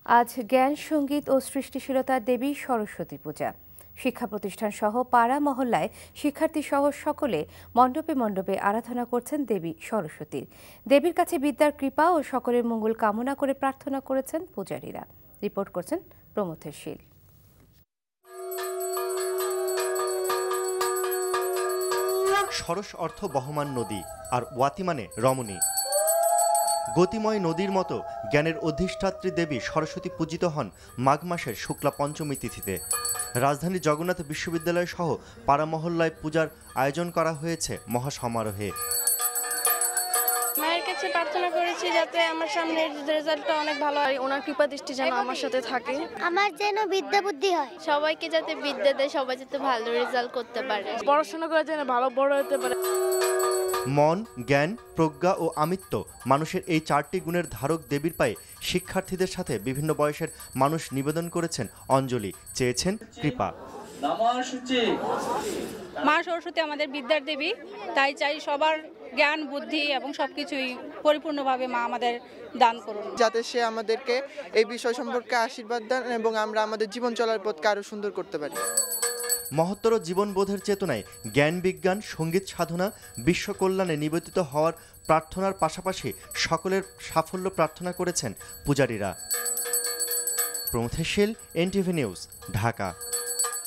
আজ জ্ঞান, সঙ্গীত ও সৃষ্টিশীলতার দেবী সরস্বতী পূজা। শিক্ষা প্রতিষ্ঠান সহ পাড়া মহল্লায় শিক্ষার্থী সহ সকলে মণ্ডপে মণ্ডপে আরাধনা করছেন দেবী সরস্বতীর। দেবীর কাছে বিদ্যার কৃপা ও সকলের মঙ্গল কামনা করে প্রার্থনা করেছেন পূজারীরা। রিপোর্ট করছেন প্রমথের শীল। সরস অর্থ বহমান নদী, আর ওয়াতি মানে রমণী। গতিময় নদীর মতো জ্ঞানের অধিষ্ঠাত্রী দেবী সরস্বতী পূজিত হন মাঘ মাসের শুক্লা পঞ্চমী তিথিতে। রাজধানী জগন্নাথ বিশ্ববিদ্যালয় সহ পাড়া মহল্লায় পূজার আয়োজন করা হয়েছে মহাসমারোহে। মায়ের কাছে প্রার্থনা করেছি যাতে আমার সামনের রেজাল্টটা অনেক ভালো হয়, ওনার কৃপা দৃষ্টি যেন আমার সাথে থাকে, আমার যেন বিদ্যা বুদ্ধি হয়, সবাইকে যাতে বিদ্যা দেয়, সবাই যাতে ভালো রেজাল্ট করতে পারে, পড়াশোনা করে যেন ভালো বড় হতে পারে। মন, জ্ঞান, প্রজ্ঞা ও আমিত্ব মানুষের এই চারটি গুণের ধারক দেবীর পায়ে শিক্ষার্থীদের সাথে বিভিন্ন বয়সের মানুষ নিবেদন করেছেন অঞ্জলি, চেয়েছেন কৃপা। মা সরস্বতী আমাদের বিদ্যার দেবী, তাই চাই সবার জ্ঞান, বুদ্ধি এবং সবকিছুই পরিপূর্ণভাবে মা আমাদের দান করুন, যাতে সে আমাদেরকে এই বিষয় সম্পর্কে আশীর্বাদ দেন এবং আমরা আমাদের জীবন চলার পথকে আরো সুন্দর করতে পারি। মহত্তর জীবনবোধের চেতনায় জ্ঞান, বিজ্ঞান, সঙ্গীত সাধনা, বিশ্ব কল্যাণে নিবেদিত হওয়ার প্রার্থনার পাশাপাশি সকলের সাফল্য প্রার্থনা করেছেন পূজারীরা। প্রমথের শীল, NTV নিউজ, ঢাকা।